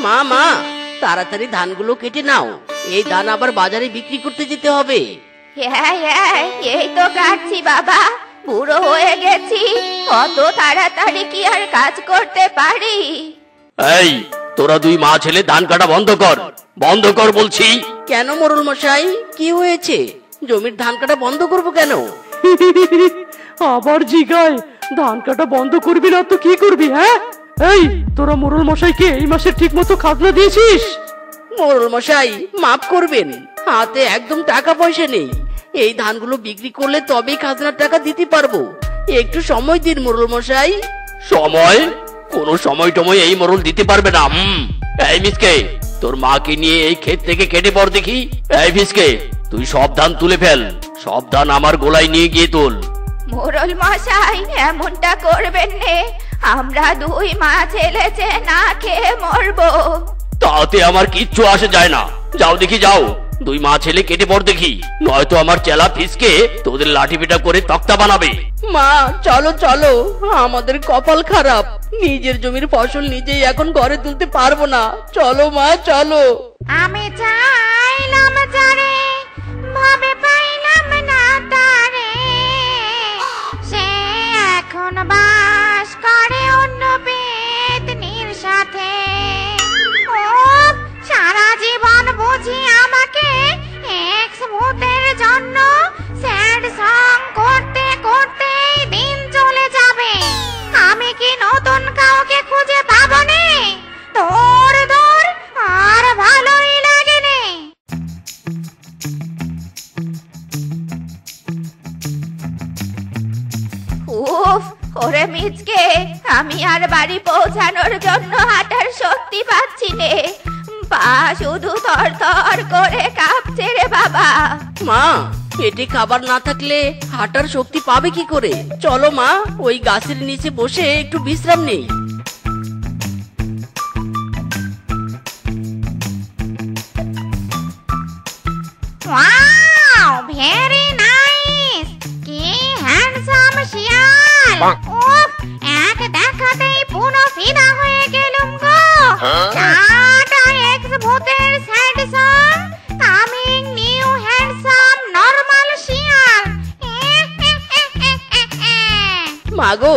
মা মা, তাড়াতাড়ি ধানগুলো কেটে নাও, এই ধান আবার বাজারে বিক্রি করতে যেতে হবে। হ্যাঁ হ্যাঁ, এই তো কাটছি বাবা, বুড়ো হয়ে গেছি, কত তাড়াতাড়ি কি আর কাজ করতে পারি। এই তোরা দুই মা ছেলে ধান কাটা বন্ধ কর, বন্ধ কর বলছি। কেন মোড়ল মশাই, কি হয়েছে? জমির ধান কাটা বন্ধ করবো কেন? আবার জিগায় ধান কাটা বন্ধ করবি না তো কি করবি? হ্যাঁ, এই তোরা মোড়ল মশাইকে এই মাসে ঠিক মতো খাজনা দিয়েছিস? মোড়ল মশাই মাফ করবেন, হাতে একদম টাকা পয়সা নেই, এই ধানগুলো বিক্রি করলে তবেই খাজনার টাকা দিতে পারবো, একটু সময় দিন মোড়ল মশাই। সময়? কোনো সময় টময় এই মরল দিতে পারবে না। এই মিসকে, তোর মাকে নিয়ে এই ক্ষেত থেকে কেটে পড় দেখি। এই মিসকে, তুই সব ধান তুলে ফেল, সব ধান আমার গোলায় নিয়ে গিয়ে তোল। মোড়ল মশাই এমনটা করবেন নে, আমরা দুই মা ছেলে যে না খেয়ে মরবো। তাতে আমার কিচ্ছু আসে যায় না, যাও দেখি যাও, দুই মা ছেলে কেটে পড় দেখি, নয়তো আমার চেলা ফিসকে তোদের লাঠি পেটা করে তক্তা বানাবে। মা চলো চলো, আমাদের কপাল খারাপ, নিজের জমির ফসল নিজেই এখন ঘরে তুলতে পারবো না, চলো মা চলো। আমি চাইলাম যারে, ভাবে পাইলাম না তারে, সে এখন বাস করে অন্য পেতনির সাথে। ও সারা জীবন বুঝি আমাকে এক্স ভূতের জন্য স্যাড সং করতে করতে দিন চলে যাবে, আমি কি নতুন কাউকে খুঁজে পাবো নে? তোর দর আর ভালোই লাগে নে। উফ, ওরে মিচকে, আমি আর বাড়ি পৌঁছানোর জন্য হাঁটার শক্তি পাচ্ছি নে, পা শুধু থর থর করে কাঁপছে রে বাবা। মা, পেটে খাবার না থাকলে হাঁটার শক্তি পাবে কি করে? চলো মা, ওই গাছের নিচে বসে একটু বিশ্রাম নেই। ওয়াও, ভেরি নাইস, কি হ্যান্ডসাম শিয়াল। উফ, এক দেখাতেই পুরো ফিদা হয়ে গেলুম গো। টাটা এক্স ভূতের sad song, coming new handsome normal শিয়াল। মাগো,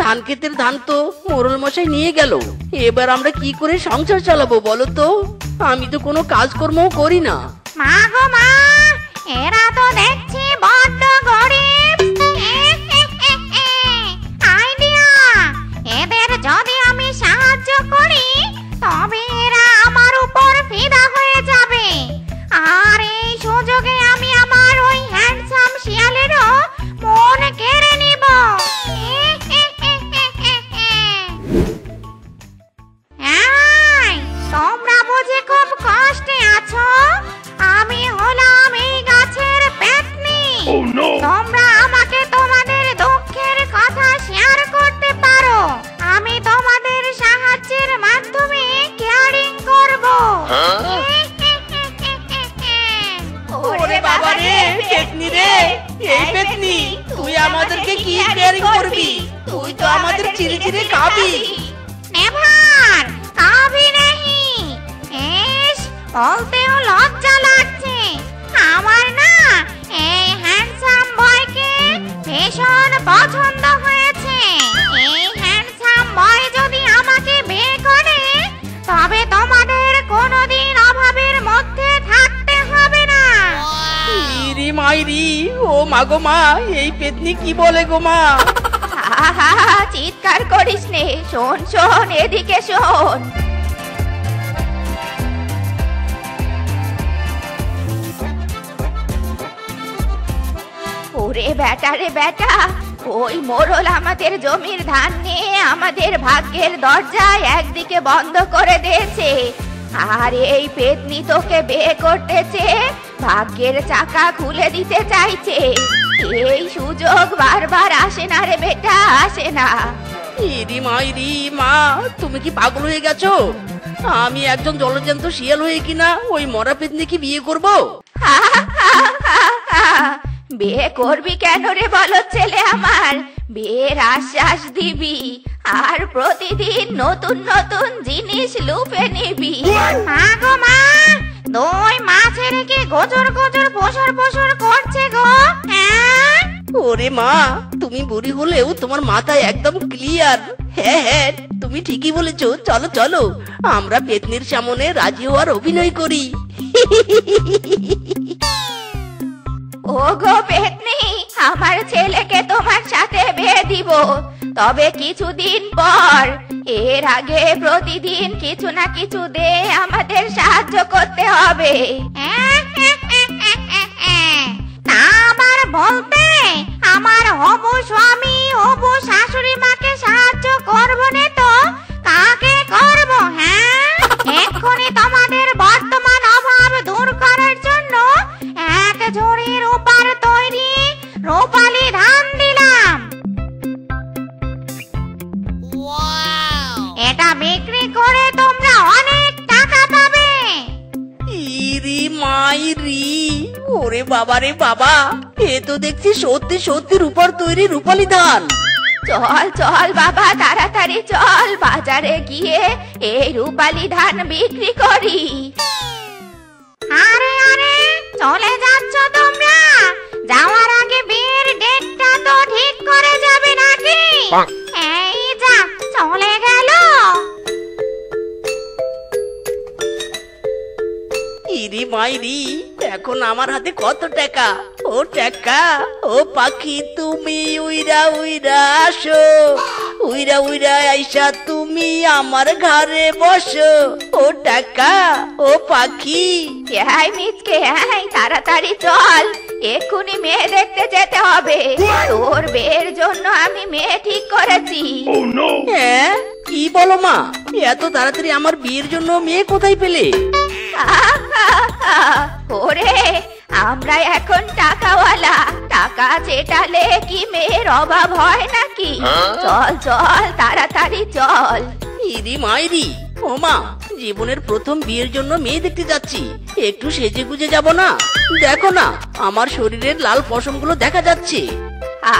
ধান ক্ষেতের ধান তো মোড়ল মশাই নিয়ে গেল, এবার আমরা কি করে সংসার চালাবো বলো তো? আমি তো কোনো কাজকর্মও করি না। মা গো মা, এরা তো দেখছি বড্ড গরিব। আইডিয়া, এদের যদি আমি সাহায্য করি তবে এরা আমার উপর ফিদা হয়ে যাবে, আর এই সুযোগে আমি আমার ওই হ্যান্ডসাম শিয়ালেরও মন কেড়ে নিব। তোমরা বুঝি খুব কষ্টে আছো? আমি হলাম এই গাছের পেতনি। তোমরা আমাকে তোমাদের দুঃখের কথা শেয়ার করতে পারো, আমি তোমাদের সাহায্যের মাধ্যমে কেয়ারিং করব। ওরে বাবা রে, পেতনি রে, এই পেতনি, তুই আমাদেরকে কি কেয়ারিং করবি? তুই তো আমাদের চিড়ে চিড়ে খাবি। নেভার, কাবি নেহি। এস, বলতেও লজ্জা লাগছে। আমার না এই হ্যান্ডসাম বয়কে ভীষণ পছন্দ হয়েছে। এই হ্যান্ডসাম বয় যদি আমাকে বিয়ে করে তবে তোমাদের কোনোদিন অভাবের মধ্যে থাকতে হবে না। ইরি মাইরি, ও মাগো মা, এই পেতনি কি বলে গো মা? আহা, চিৎকার করিস নে, শোন শোন, এদিকে শোন। ওরে বেটা রে বেটা, ওই মোড়ল আমাদের জমির ধান নিয়ে আমাদের ভাগ্যের দরজা একদিকে বন্ধ করে দিয়েছে, আর এই পেতনি তোকে বিয়ে করতেছে, ভাগ্যের চাকা খুলে দিতে চাইছে। এই সুযোগ বারবার আসে না রে বেটা, আসে না। ইরি মাইরি মা, তুমি কি পাগল হয়ে গেছো? আমি একজন জলজন্ত শিয়াল হয়ে কিনা ওই মরা পেতনিকে বিয়ে করব? বিয়ে করবি কেন রে বলো ছেলে আমার? বিয়ের আশ্বাস দিবি, আর প্রতিদিন নতুন নতুন জিনিস লুফে নিবি। মা গো মা, দুই মাছের কি গোজর গোজর বসর বসর করছে গো? হ্যাঁ ওরে মা, তুমি বুড়ি হলেও তোমার মাথা একদম ক্লিয়ার। হ্যাঁ হ্যাঁ, তুমি ঠিকই বলেছো। চলো চলো, আমরা পেতনির সামনে রাজি হওয়ার অভিনয় করি। ও গো পেতনি, আমার ছেলেকে তোমার সাথে বিয়ে দিব, তবে কিছুদিন পর। এর আগে প্রতিদিন কিছু না কিছু দে আমাদের সাহায্য করতে হবে। তা আবার বলতে, আমার হবু স্বামী হবু শাশুড়ি মাকে সাহায্য করবো না তো কাকে করব? হ্যাঁ, এক্ষুনি তোমাদের বর্তমান অভাব দূর করার জন্য এক ঝুড়ি রূপার তৈরি রূপালী ধান দিলাম। এটা বিক্রি করে তোমরা অনেক টাকা পাবে। ইরি মাইরি, ওরে বাবা রে বাবা, এ তো দেখছি সত্যি সত্যি রূপার তৈরি রূপালী ধান। চল চল বাবা, তাড়াতাড়ি চল, বাজারে গিয়ে এই রূপালী ধান বিক্রি করি। আরে আরে, চলে যাচ্ছ তোমরা? যাওয়ার আগে বিয়ের ডেটটা তো ঠিক করে যাবে নাকি? এই যা, চলে গেল। ইরি মাইরি, এখন আমার হাতে কত টাকা? ও টাকা, ও পাখি তুমি উইরা উইরা আসো, উইরা উইরা আইসা তুমি আমার ঘরে বসো। ও টাকা, ও পাখি। এই মিচকে, এই তাড়াতাড়ি চল, এক্ষুনি মেয়ে দেখতে যেতে হবে। তোর বিয়ের জন্য আমি মেয়ে ঠিক করেছি। হ্যাঁ, কি বলো মা? এত তাড়াতাড়ি আমার বিয়ের জন্য মেয়ে কোথায় পেলে? ওরে, আমরা এখন টাকাওয়ালা, টাকা চেটালে কি মেয়ের অভাব হয় নাকি? চল চল, তাড়াতাড়ি চল। ইরি মাইরি, ও মা, জীবনের প্রথম বিয়ের জন্য মেয়ে দেখতে যাচ্ছি, একটু সেজে গুজে যাব না? দেখো না, আমার শরীরের লাল পশমগুলো দেখা যাচ্ছে।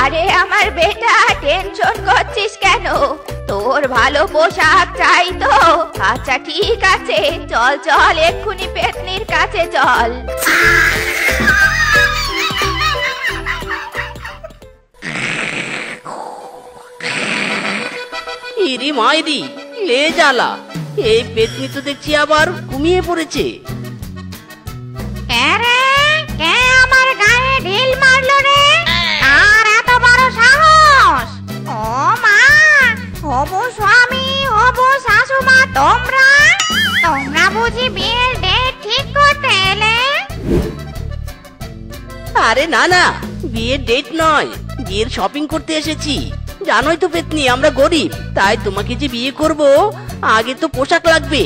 আরে আমার বেটা, টেনশন করছিস কেন? তোর ভালো পোশাক চাই তো? আচ্ছা ঠিক আছে, চল চল, এক্ষুনি পেতনির কাছে চল। ইরি মাইরি, লে জ্বালা, এই পেতনি তো দেখছি আবার ঘুমিয়ে পড়েছে। আরে, কে আমার গায়ে ঢিল মারলো রে? আর এত বড় সাহস! ও মা, হবু স্বামী হবু শাশুমা, তোমরা বুঝি বিয়ের ডেট ঠিক করতে এলে? আরে না না, বিয়ের ডেট নয়, বিয়ের শপিং করতে এসেছি। জানোই তো পেতনি, আমরা গরিব, তাই তোমাকে যে বিয়ে করব আগে তো পোশাক লাগবে।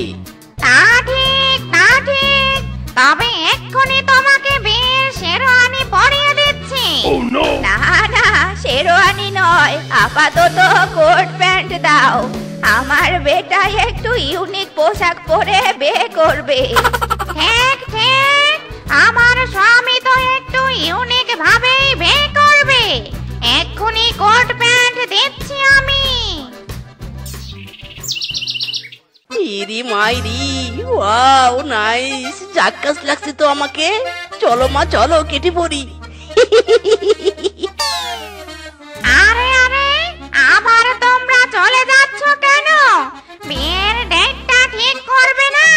তা ঠিক, তা ঠিক, তবে এক্ষুনি তোমাকে বিয়ের শেরওয়ানি পরিয়ে দিচ্ছি। না না, শেরওয়ানি নয়, আপাতত কোট প্যান্ট দাও। আমার বেটা একটু ইউনিক পোশাক পরে বিয়ে করবে। ঠিক ঠিক, আমার স্বামী তো একটু ইউনিক ভাবেই বিয়ে করবে। এক্ষুনি কোট প্যান্ট দিচ্ছি আমি। ইরি মাইরি, ওয়াও নাইস, জাক্কাস লাগছে তো আমাকে। চলো মা চলো, কেটে পড়ি। আরে আরে, আবার তোমরা চলে যাচ্ছ কেন? বিয়ের ডেটটা ঠিক করবে না?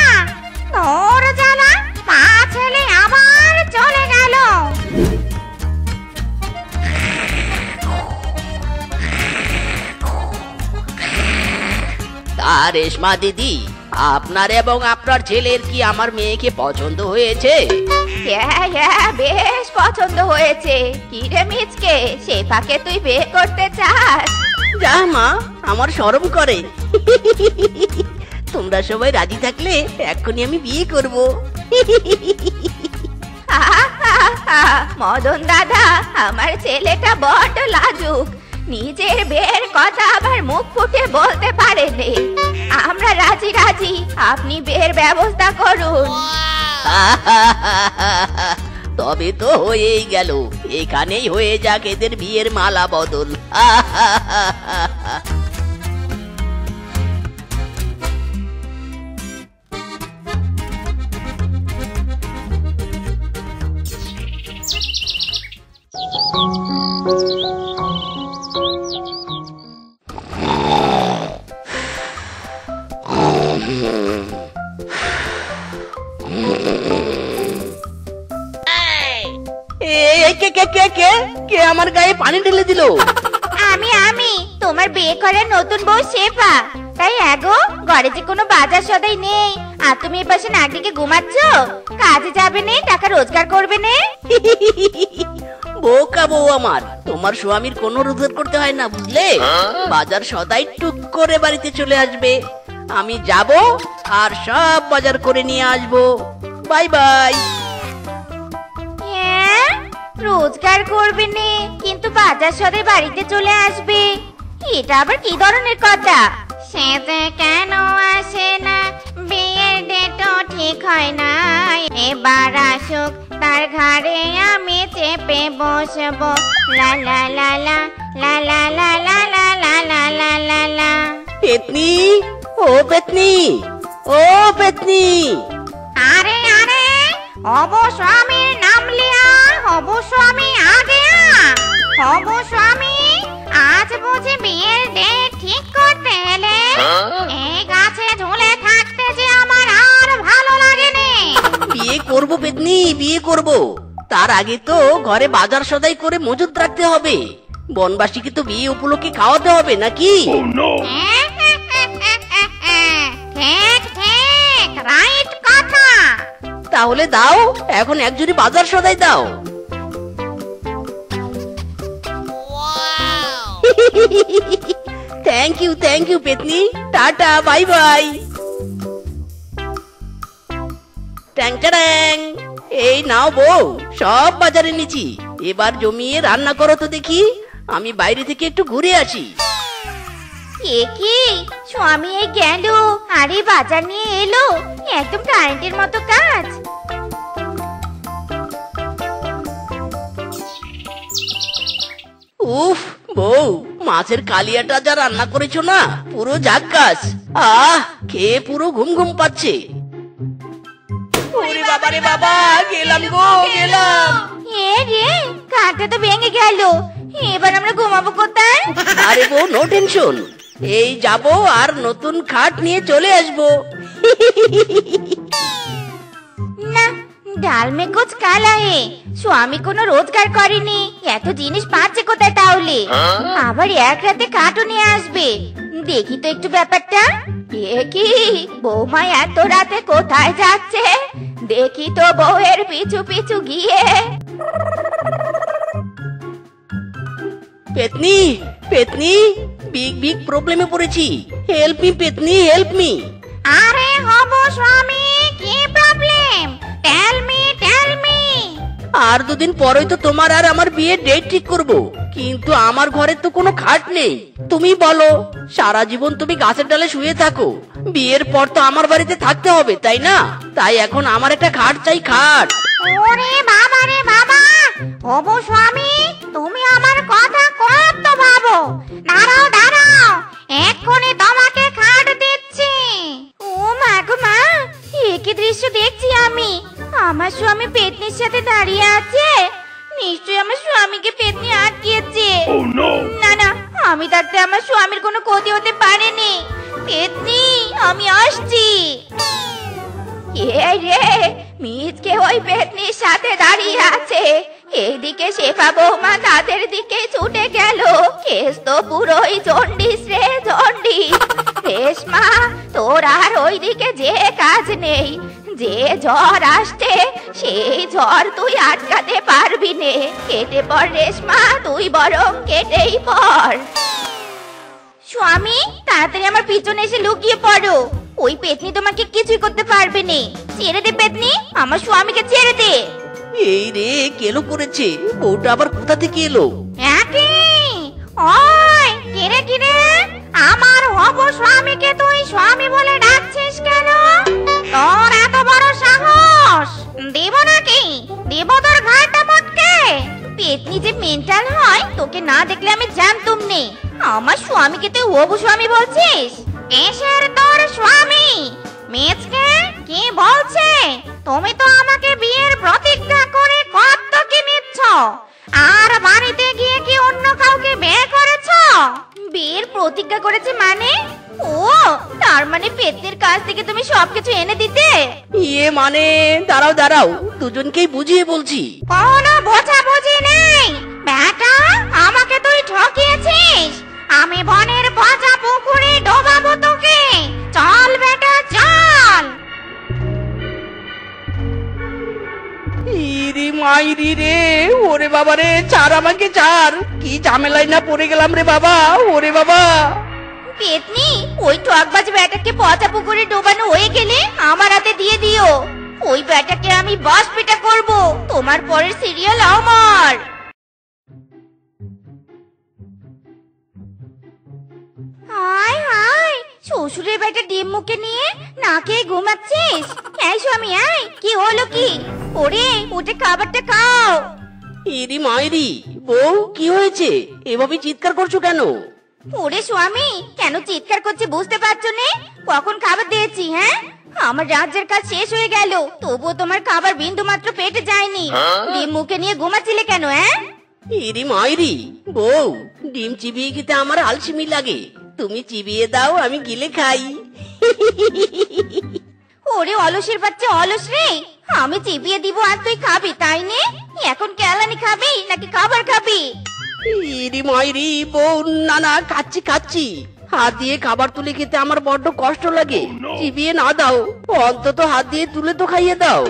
তোর জ্বালা, মা ছেলে আবার চলে গেল। তা রেশমা দিদি, আপনার এবং আপনার ছেলের কি আমার মেয়েকে পছন্দ হয়েছে? হ্যাঁ হ্যাঁ, বেশ পছন্দ হয়েছে। কি রে মিচকে, শেফাকে তুই বিয়ে করতে চাস? যা মা, আমার শরম করে। তোমরা সবাই রাজি থাকলে এক্ষুনি আমি বিয়ে করব। মদন দাদা, আমার ছেলেটা বড্ড লাজুক, নিজের বিয়ের কথা আবার মুখ ফুটে বলতে পারেনি। আমরা রাজি রাজি, আপনি বিয়ের ব্যবস্থা করুন। তবে তো হয়েই গেল, এখানেই হয়ে যাক এদের বিয়ের মালা বদল। কে আমার গায়ে পানি ঢেলে দিল? আমি তোমার বিয়ে করার নতুন বউ শেফা। তাই আগো ঘরে যে কোনো বাজার সদাই নেই, আর তুমি এই পাশে নাক ডেকে ঘুমাচ্ছ। কাজে যাবে নে, টাকা রোজগার করবে নে। বোকা বউ আমার, তোমার স্বামীর কোনো রোজগার করতে হয় না বুঝলে। বাজার সদাই টুক করে বাড়িতে চলে আসবে, আমি যাব আর সব বাজার করে নিয়ে আসবো। Bye bye. হ্যাঁ, রোজগার করবে নে কিন্তু বাজার সদাই বাড়িতে চলে আসবে, এটা আবার কি ধরনের কথা? সে যে কেন আসে না, বিয়ের ডেটও ঠিক হয় না। এবার আসুক, তার ঘাড়ে আমি চেপে বসবো। লা লা লা লা লা লা লা লা লা লা লা লা লা লা। পেতনি, ও পেতনি, ও পেতনি। আরে আরে, হবু স্বামীর নাম লিয়া, হবু স্বামী আগে হবু স্বামী, আজ বুঝি বিয়ের ডেট ঠিক করতে এলে? এই গাছে ঝুলে থাকতে যে আমার আর ভালো লাগে না। বিয়ে করব পেতনি, বিয়ে করব। তার আগে তো ঘরে বাজার সদাই করে মজুত রাখতে হবে। বনবাসীকে তো বিয়ে উপলক্ষে খাওয়াতে হবে নাকি? ঠিক ঠিক, রাইট কথা। তাহলে দাও, এখন একজনই বাজার সদাই দাও। থ্যাংক ইউ পেতনি, টাটা, বাই বাই। ট্যাং ট্যাং, এই নাও বউ, সব বাজারে নিছি। এবার জমিয়ে রান্না করো তো দেখি, আমি বাইরে থেকে একটু ঘুরে আসি। এ কি, স্বামী এই গেল আর এই বাজার নিয়ে এলো, একদম কারেন্টের মতো কাজ। উফ বউ, মাছের কালিয়াটা যা রান্না করেছো না, পুরো জাক্কাস। খেয়ে পুরো ঘুম ঘুম পাচ্ছে। ওরে বাবা রে বাবা, গেলাম গো, গেলাম। এ রে, কাঠটা তো ভেঙে গেল, এবার আমরা ঘুমাবো কোথায়? আরে বউ, নো টেনশন, এই যাবো আর নতুন খাট নিয়ে চলে আসবো। না, ডাল মে কুছ কালা হে, স্বামী কোনো রোজগার করেনি, এত জিনিস পাচ্ছে কোথায় তাহলে? আবার এক রাতে কাঠও নিয়ে আসবে। দেখি তো একটু ব্যাপারটা। এ কি, বৌমা এত রাতে কোথায় যাচ্ছে? দেখি তো বউয়ের পিছু পিছু গিয়ে। পেতনি, পেতনি, বিগ প্রবলেমে পড়েছি। হেল্প মি পেতনি, হেল্প মি। আরে হবু স্বামী, কি প্রবলেম? Tell me. আর দুদিন পরেই তো তোমার আর আমার বিয়ের ডেট ঠিক করব, কিন্তু আমার ঘরে তো কোনো খাট নেই। তুমি বলো, সারা জীবন তুমি গাছের ডালে শুয়ে থাকো, বিয়ের পর তো আমার বাড়িতে থাকতে হবে তাই না? তাই এখন আমার একটা খাট চাই, খাট। ওরে বাবা রে বাবা, হবু স্বামী তুমি আমার কথা কত ভাবো। দাঁড়াও, এক্ষুনি তোমাকে খাট দিচ্ছি। ও মা গো মা, কি দৃশ্য দেখছি আমি। আমার স্বামী পেতনির সাথে দাঁড়িয়ে আছে, নিশ্চয়ই আমার স্বামীকে পেতনি আটকিয়েছে। না না, আমি থাকতে আমার স্বামীর কোনো ক্ষতি হতে পারেনি। পেতনি, আমি আসছি। এই রে, মিজকে ওই পেতনির সাথে দাঁড়িয়ে আছে, এইদিকে শেফা বৌমা তাদের দিকে ছুটে গেল। কেস তো পুরোই জন্ডিস রে, জন্ডিস। রেশমা, তোর আর ওইদিকে যে কাজ নেই, যে ঝড় আসছে সেই ঝড় তুই আটকাতে পারবি নে। কেটে পড় রেশমা, তুই বরং কেটেই পড়। স্বামী, তাড়াতাড়ি আমার পিছনে এসে লুকিয়ে পড়ো, ওই পেতনি তোমাকে কিছুই করতে পারবে না। ছেড়ে দে পেতনি, আমার স্বামীকে ছেড়ে দে। এই রে, কেলো করেছে, বউটা আবার কোথা থেকে এলো? ওই কিরে, আমার হবু স্বামীকে তুই স্বামী বলে ডাকছিস কেন? তোর এত বড় সাহস! দেব নাকি? দেব তোর ঘাড়টা মটকে? পেতনি যে মেন্টাল হয়, তোকে না দেখলে আমি জানতুম নে। আমার স্বামীকে তুই হবু স্বামী বলছিস? এসের তোর স্বামী মেজকে কি বলছে? তুমি তো আমাকে বিয়ের প্রতিজ্ঞা করে কত কি নিচ্ছ, আর বাড়িতে গিয়ে প্রতিজ্ঞা করেছে মানে? ও, তার মানে পেতনির কাছ থেকে তুমি সবকিছু এনে দিতে? ইয়ে মানে দাঁড়াও দাঁড়াও, দুজনকেই বুঝিয়ে বলছি। কোনো বোঝাবুঝি নেই বেটা, আমাকে তুই ঠকিয়েছিস। আমি বনের পচা পুকুরে ডোবাবো তোকে। চল বেটা চল। ইরি মাইরি রে, ওরে বাবা রে, ছাড় আমাকে ছাড়, কি ঝামেলায় না পড়ে গেলাম রে বাবা, ওরে বাবা। পেতনি, ওই ঠকবাজ বেটাকে পচা পুকুরে ডোবানো হয়ে গেলে আমার হাতে দিয়ে দিও। ওই বেটাকে আমি বাস পিটা করব। তোমার পরের সিরিয়াল আমার। হায় হায়, শ্বশুরের বেটা ডিম মুখে নিয়ে না খেয়ে ঘুমাচ্ছিস? এই স্বামী, আয়, কি হলো কি? ওরে, উঠে খাবারটা খাও। ইরি মাইরি, বউ কি হয়েছে, এভাবে চিৎকার করছো কেন? ওরে স্বামী, কেন চিৎকার করছে বুঝতে পারছো না? কখন খাবার দিয়েছি? হ্যাঁ, আমার রাজ্যের কাজ শেষ হয়ে গেল, তবুও তোমার খাবার বিন্দু মাত্র পেটে যায়নি। ডিম মুখে নিয়ে ঘুমাচ্ছিলে কেন? হ্যাঁ, ইরি মাইরি, বউ ডিম চিবিয়ে খেতে আমার আলসেমি লাগে, তুমি চিবিয়ে দাও, আমি গিলে খাই। ওরে অলসের বাচ্চা অলস রে, আমি চিবিয়ে দিব আর তুই খাবি, তাই নে? এখন কেলানি খাবি নাকি খাবার খাবি? ইরি মাইরি, বউ না না, খাচ্ছি খাচ্ছি, হাত দিয়ে খাবার তুলে খেতে আমার বড্ড কষ্ট লাগে, চিবিয়ে না দাও, অন্তত হাত দিয়ে তুলে তো খাইয়ে দাও।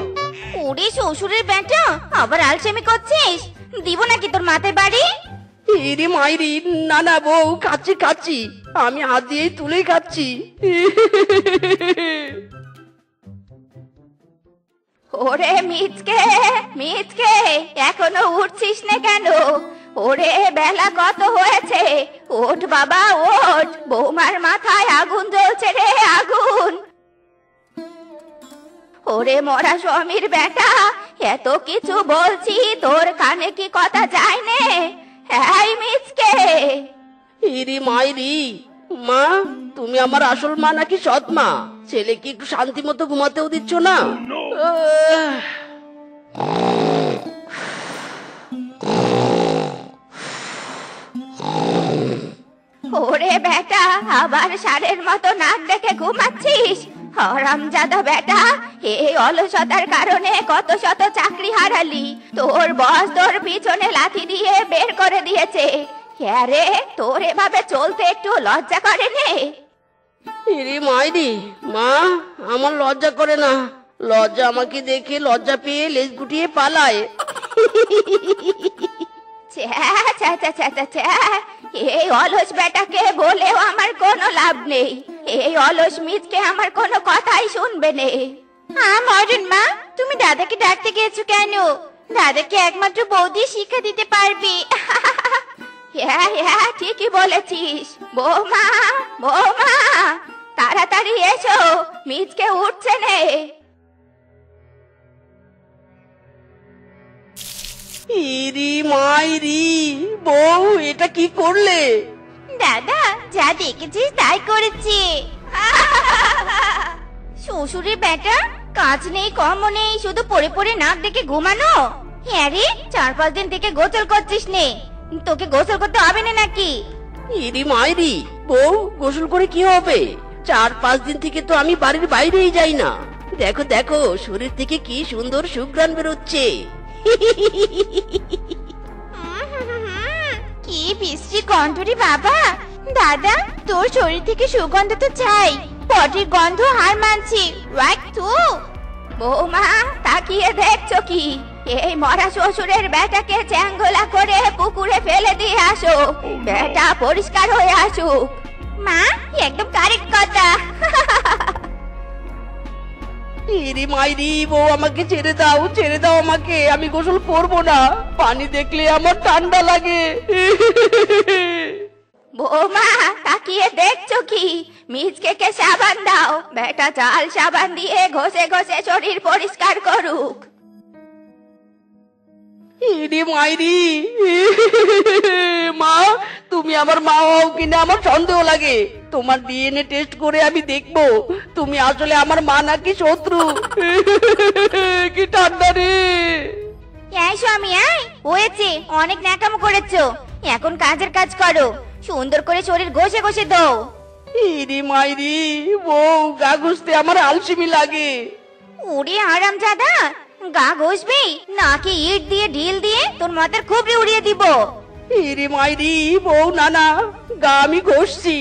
ওরে শ্বশুরের বেটা, আবার আলসেমি করছিস? দিব নাকি তোর মাথায় বাড়ি? ইরি মাইরি, না না বউ, খাচ্ছি খাচ্ছি, আমি হাত দিয়েই তুলেই খাচ্ছি। ওরে মিচকে মিচকে, এখনো উঠছিস না কেন? ওরে বেলা কত হয়েছে, ওঠ বাবা ওঠ, বৌমার মাথায় আগুন জ্বলছে রে, আগুন। ওরে মরা স্বামীর বেটা, এত কিছু বলছি, তোর কানে কি কথা যায় নে? এই মিচকে। ইরি মাইরি, মা তুমি আমার আসল মা নাকি সৎ মা? ছেলেকে একটু শান্তি মতো ঘুমাতেও দিচ্ছ না? ওরে বেটা, আবার ষাঁড়ের মতো নাক ডেকে ঘুমাচ্ছিস? হারামজাদা বেটা, এই অলসতার কারণে কত শত চাকরি হারালি। তোর বস তোর পিছনে লাথি দিয়ে বের করে দিয়েছে। আরে, তোর এভাবে চলতে একটু লজ্জা করে নে? ইরি মাইরি, মা আমার লজ্জা করে না, লজ্জা আমাকে দেখে লজ্জা পেয়ে লেজ গুটিয়ে পালায়। ছ্যা, ছ্যা, ছ্যা, ছ্যা, ছ্যা, ছ্যা। এই অলস বেটাকে বলেও আমার কোনো লাভ নেই। এই অলস মিজকে আমার কোনো কথাই শুনবে নে। মরণ মা, তুমি দাদাকে ডাকতে গেছো কেন? দাদাকে একমাত্র বৌদি শিক্ষা দিতে পারবি। হ্যাঁ হ্যাঁ, ঠিকই বলেছিস। বৌমা, বৌমা, তাড়াতাড়ি এসো, মিজকে উঠছে নে। ইরি মাইরি, বউ এটা কি করলে? দাদা, যা দেখেছিস তাই করেছি। শ্বশুরের বেটা, কাজ নেই কর্ম নেই, শুধু পড়ে পড়ে নাক ডেকে ঘুমানো। হ্যাঁ রে, 4-5 দিন থেকে গোসল করছিস নে, তোকে গোসল করতে হবে না নাকি? ইরি মাইরি, বউ গোসল করে কি হবে? 4-5 দিন থেকে তো আমি বাড়ির বাইরেই যাই না। দেখো দেখো, শরীর থেকে কি সুন্দর সুঘ্রাণ বেরোচ্ছে। কি বিশ্রী গন্ধ রে বাবা। দাদা, তোর শরীর থেকে সুগন্ধ তো চাই, পটির গন্ধ হার মানছি। বৌমা, তাকিয়ে দেখছো কি? এই মরা শ্বশুরের বেটাকে চ্যাঙ্গলা করে পুকুরে ফেলে দিয়ে আসো, বেটা পরিষ্কার হয়ে আসুক। মা, একদম কারেক্ট কথা। ইরি মাইরি, বউ আমাকে ছেড়ে দাও, ছেড়ে দাও আমাকে, আমি গোসল করবো না, পানি দেখলে আমার ঠান্ডা লাগে। বৌমা, তাকিয়ে দেখছো কি? মিজকে কে সাবান দাও, বেটা চাল সাবান দিয়ে ঘষে ঘষে শরীর পরিষ্কার করুক। ইরি মাইরি, মা তুমি আমার মা হও কিনা আমার সন্দেহ লাগে। তোমার ডিএনএ টেস্ট করে আমি দেখবো তুমি আসলে আমার মা নাকি শত্রু। কি ঠান্ডা রে। এই স্বামী, আয়, হয়েছে, অনেক ন্যাকামো করেছো, এখন কাজের কাজ করো। সুন্দর করে শরীর ঘষে ঘষে দাও। ইরি মাইরি, বউ গা ঘুষতে আমার আলসেমি লাগে। উড়ে হারামজাদা, গা ঘষবি নাকি ইট দিয়ে ঢিল দিয়ে তোর মাথার খুবড়ি উড়িয়ে দিব? ইরি মাইরি, বউ না গা আমি ঘষছি।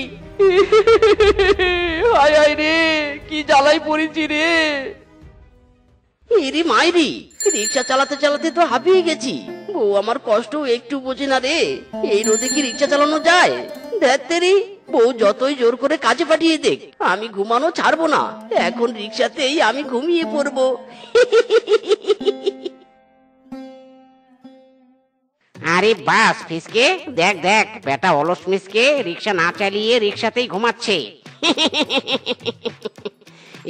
হায় হায় রে, কি জ্বালাই পড়েছি রে। ইরি মাইরি, রিক্সা চালাতে চালাতে তো হাঁপিয়ে গেছি। বউ আমার কষ্ট একটু বোঝে না রে। এই রোদে কি রিক্সা চালানো যায়? দেখতেরি, বউ যতই জোর করে কাজে পাঠিয়ে দেখ, আমি ঘুমানো ছাড়বো না। এখন রিক্সাতেই আমি ঘুমিয়ে পড়বো। আরে বাস ফিসকে, দেখ দেখ বেটা অলস মিসকে রিক্সা না চালিয়ে রিক্সাতেই ঘুমাচ্ছে।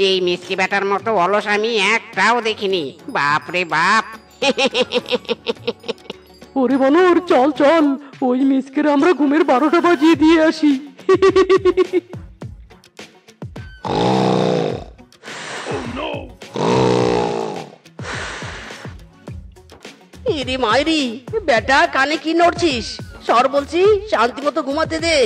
এই মিসকে বেটার মতো অলস আমি একটাও দেখিনি। বাপ রে বাপ। ওরে বানর, চল চল, ওই মিসকের আমরা ঘুমের 12টা বাজিয়ে দিয়ে আসি। ইরি মাইরি, বেটা কানে কি নড়ছিস? সর বলছি, শান্তি মতো ঘুমাতে দে।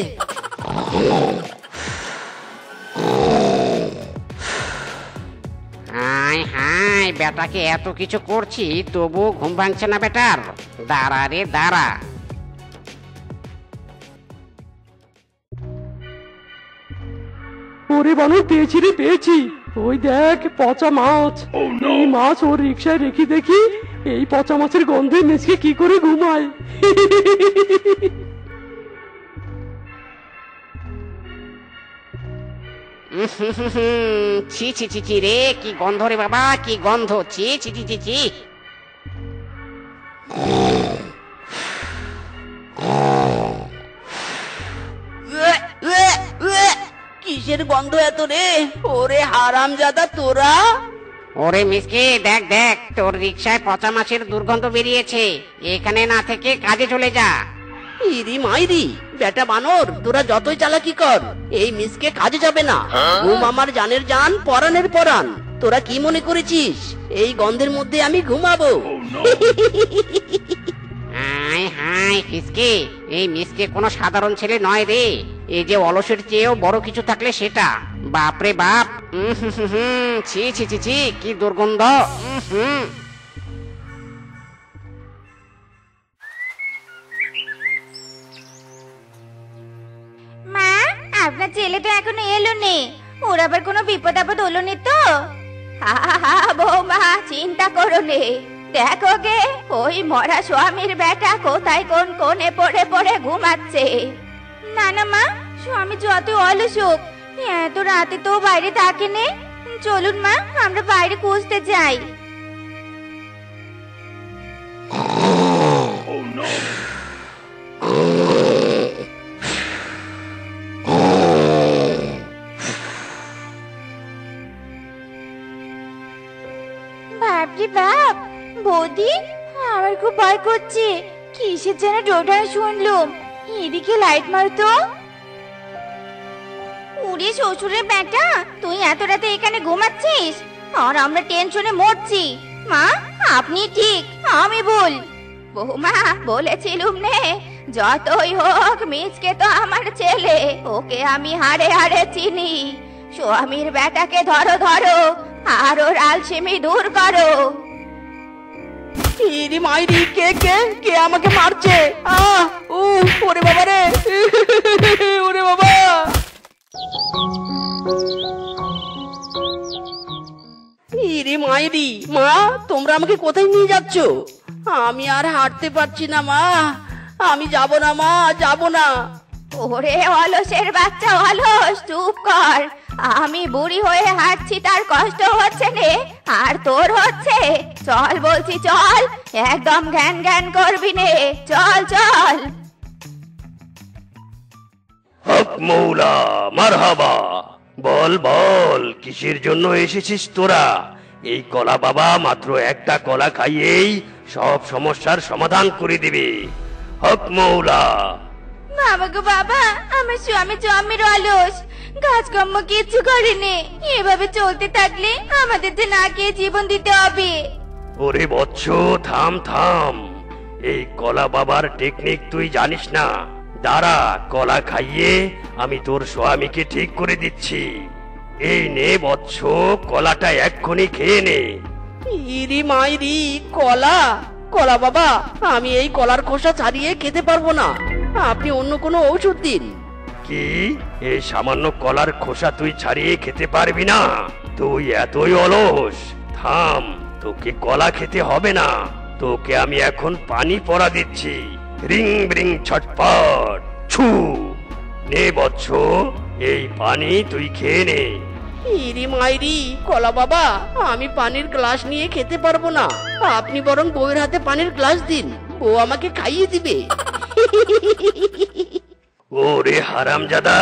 হায় হায়, বেটাকে এত কিছু করছি তবু ঘুম ভাঙছে না বেটার। দাঁড়া রে দাঁড়া। ওরে বানর, পেয়েছি রে পেয়েছি। ওই দেখ পচা মাছ। এই মাছ ওর রিক্সায় রেখে দেখি এই পচা মাছের গন্ধে মিসকে কি করে ঘুমায়। ছি ছি ছি ছি রে, কি গন্ধ রে বাবা, কি গন্ধ, ছি ছি ছি ছি ছি। কিসের গন্ধ এত রে? ওরে হারামজাদা তোরা! ওরে মিসকে, দেখ দেখ তোর রিক্সায় পচা মাছের দুর্গন্ধ বেরিয়েছে। এখানে না থেকে কাজে চলে যা। ইরি মাইরি, বেটা বানর, তোরা যতই চালাকি কর, এই মিসকে কাজে যাবে না। ঘুম আমার জানের জান, পরাণের পরাণ। তোরা কি মনে করেছিস এই গন্ধের মধ্যে আমি ঘুমাবো? হায় হায় ফিসকে, এই মিসকে কোনো সাধারণ ছেলে নয় রে। এই যে অলসের চেয়েও বড় কিছু থাকলে সেটা। বাপ রে বাপ। ছি ছি ছি ছি, কি দুর্গন্ধ। মা, আপনার ছেলে তো এখনো এলো নে। ওর আবার কোনো বিপদ আপদ হলো নি তো? হা বৌমা, চিন্তা করো নে। দেখো গে, ওই মরা স্বামীর বেটা কোথায় কোন কোণে পড়ে পড়ে ঘুমাচ্ছে। না না মা, স্বামী যত অলস হোক, এত রাতে তো বাইরে থাকে নে। চলুন মা, আমরা বাইরে খুঁজতে যাই। বাপরে বাপ, বৌদি, আমার খুব ভয় করছে। কিসের যেন টোটাল শুনলাম। এদিকে লাইট মারতো। উড়ে শ্বশুরের বেটা, তুই এত রাতে এখানে ঘুমাচ্ছিস আর আমরা টেনশনে মরছি। মা, আপনি ঠিক, আমি ভুল। বৌমা, বলেছিলুম নে, যতই হোক মিচকে তো আমার ছেলে, ওকে আমি হাড়ে হাড়ে চিনি। স্বামীর বেটাকে ধরো ধরো, আর ওর আলসেমি দূর করো। ইরি মাইরি, কে কে কে আমাকে মারছে? ওরে বাবা রে, ওরে বাবা! ইরি মাইরি, মা, তোমরা আমাকে কোথায় নিয়ে যাচ্ছ? আমি আর হাঁটতে পারছি না মা, আমি যাব না মা, যাব না। ওরে অলসের বাচ্চা অলস, চুপ কর। আমি বুড়ি হয়ে হাঁটছি, তার কষ্ট হচ্ছে নে, আর তোর হচ্ছে? চল বলছি, চল, একদম জ্ঞান জ্ঞান করবি নে, চল চল। হক মৌলা, মারহাবা। বল বল, কিসের জন্য এসেছিস তোরা? এই কলা বাবা মাত্র একটা কলা খাইয়েই সব সমস্যার সমাধান করে দিবে। হক মৌলা। বাবা গো বাবা, আমার স্বামী জমির অলস, কাজকর্ম কিচ্ছু করেনি। এভাবে চলতে থাকলে আমাদের যে না খেয়ে জীবন দিতে হবে। ওরে বৎস, থাম থাম। এই কলা বাবার টেকনিক তুই জানিস না। দাঁড়া, কলা খাইয়ে আমি তোর স্বামীকে ঠিক করে দিচ্ছি। এই নে বৎস, কলাটা এক্ষুনি খেয়ে নে। ইরি মাইরি, কলা? কলা বাবা, আমি এই কলার খোসা ছাড়িয়ে খেতে পারবো না, আপনি অন্য কোনো ঔষধ দিন। কি, এই সামান্য কলার খোসা তুই ছাড়িয়ে খেতে পারবি না? তুই এতই অলস? থাম, তোকে কলা খেতে হবে না, তোকে আমি এখন পানি পড়া দিচ্ছি। রিং ব্রিং ছটপট ছু। নে বৎস, এই পানি তুই খেয়ে নে। ইরি মাইরি, কলা বাবা, আমি পানির গ্লাস নিয়ে খেতে পারবো না, আপনি বরং বউয়ের হাতে পানির গ্লাস দিন, বউ আমাকে খাইয়ে দিবে। ওরে হারামজাদা,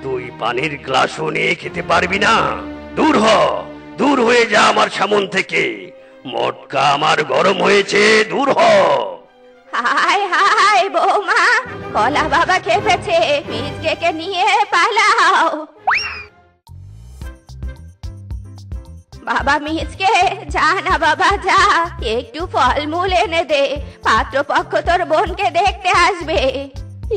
তুই পানির গ্লাসও নিয়ে খেতে পারবি না? দূর হ, দূর হয়ে যা আমার সামন থেকে। মটকা আমার গরম হয়েছে, দূর হ। হায় হায় বৌমা, কলা বাবা খেপেছে, মিজকে নিয়ে পালাও। বাবা মিজকে, যা না বাবা যা, একটু ফলমূল এনে দে, পাত্রপক্ষ তোর বোনকে দেখতে আসবে।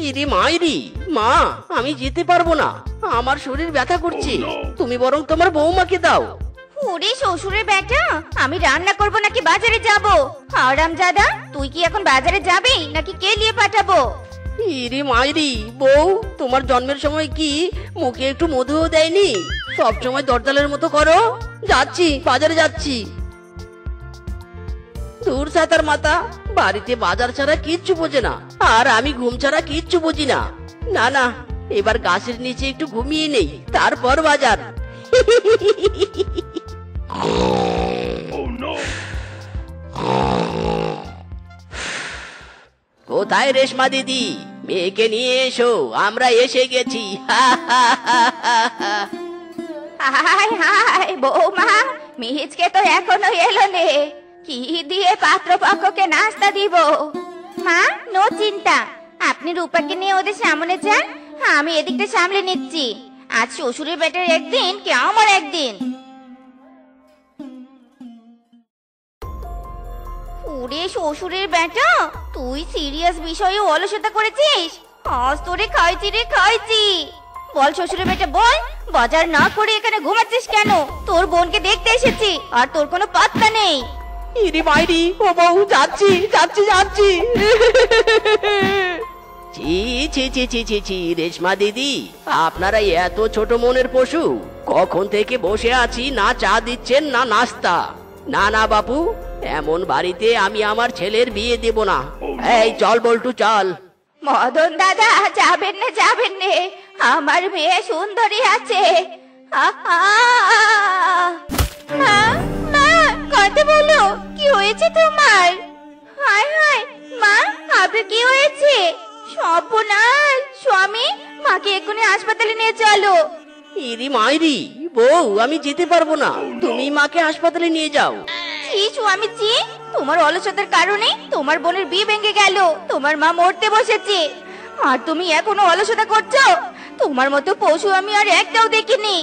ইরি মাইরি, মা আমি যেতে পারবো না, আমার শরীর ব্যথা করছে, তুমি বরং তোমার বৌমাকে দাও। ওরে শ্বশুরের বেটা, আমি রান্না করব নাকি বাজারে যাব? হারামজাদা, তুই কি এখন বাজারে যাবি নাকি কে নিয়ে পাঠাবো? ইরি মাইরি, বউ তোমার জন্মের সময় কি মুখে একটু মধুও দেয়নি? সব সময় দরজালের মতো করো। যাচ্ছি, বাজারে যাচ্ছি। দূর সাতার মাথা, বাড়িতে বাজার ছাড়া কিচ্ছু বোঝে না, আর আমি ঘুম ছাড়া কিচ্ছু বুঝি না। না না, এবার গাছের নিচে একটু ঘুমিয়ে নেই, তারপর বাজার। কোথায় রেশমা দিদি? মেয়েকে নিয়ে এসো, আমরা এসে গেছি। হায় হায় বৌমা, মিজকে তো এখনো এলো নে, কি দিয়ে পাত্রপক্ষকে নাস্তা দিব? মা, নো চিন্তা, আপনি রূপাকে নিয়ে ওদের সামনে যান, আমি এদিকটা সামলে নিচ্ছি। আজ শ্বশুরের বেটার একদিন কি আমার একদিন। ওরে শ্বশুরের বেটা, তুই সিরিয়াস বিষয়ে অলসতা করেছিস? আজ তোরে খাইছি রে খাইছি। বল শ্বশুরের বেটা বল, বাজার না করে এখানে ঘুমাচ্ছিস কেন? তোর বোনকে দেখতে এসেছি, আর তোর কোনো পাত্তা নেই। ইরি মাইরি, ও বউ, যাচ্ছি যাচ্ছি যাচ্ছি। ছি ছি ছি ছি ছি ছি, রেশমা দিদি, আপনারা এত ছোট মনের পশু। কখন থেকে বসে আছি, না চা দিচ্ছেন না নাস্তা। না না বাপু, এমন বাড়িতে আমি আমার ছেলের বিয়ে দেব না। এই চল বল্টু, চল। মদন দাদা, যাবেন না যাবেন নে, আমার মেয়ে সুন্দরী আছে। মা, কথা বলো, কি হয়েছে তোমার? হায় হায় মা, আপনার কি হয়েছে? সর্বনাশ, স্বামী, মাকে এক্ষুনি হাসপাতালে নিয়ে চলো। ইরি মাইরি, বউ আমি যেতে পারবো না, তুমি মাকে হাসপাতালে নিয়ে যাও। ছি স্বামী ছি, তোমার অলসতার কারণে তোমার বোনের বিয়ে ভেঙে গেল, তোমার মা মরতে বসেছে, আর তুমি এখনো অলসতা করছো। তোমার মতো পশু আমি আর একটাও দেখিনি,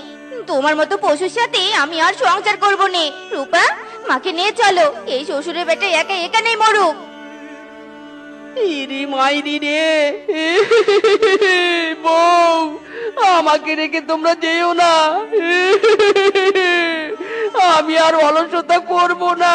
তোমার মতো পশুর সাথে আমি আর সংসার করবো না। রূপা, মাকে নিয়ে চলো, এই শ্বশুরের বেটা একা এখানেই মরুক। ইরি মাইরি রে, বউ আমাকে রেখে তোমরা যেও না, আমি আর অলসতা করবো না।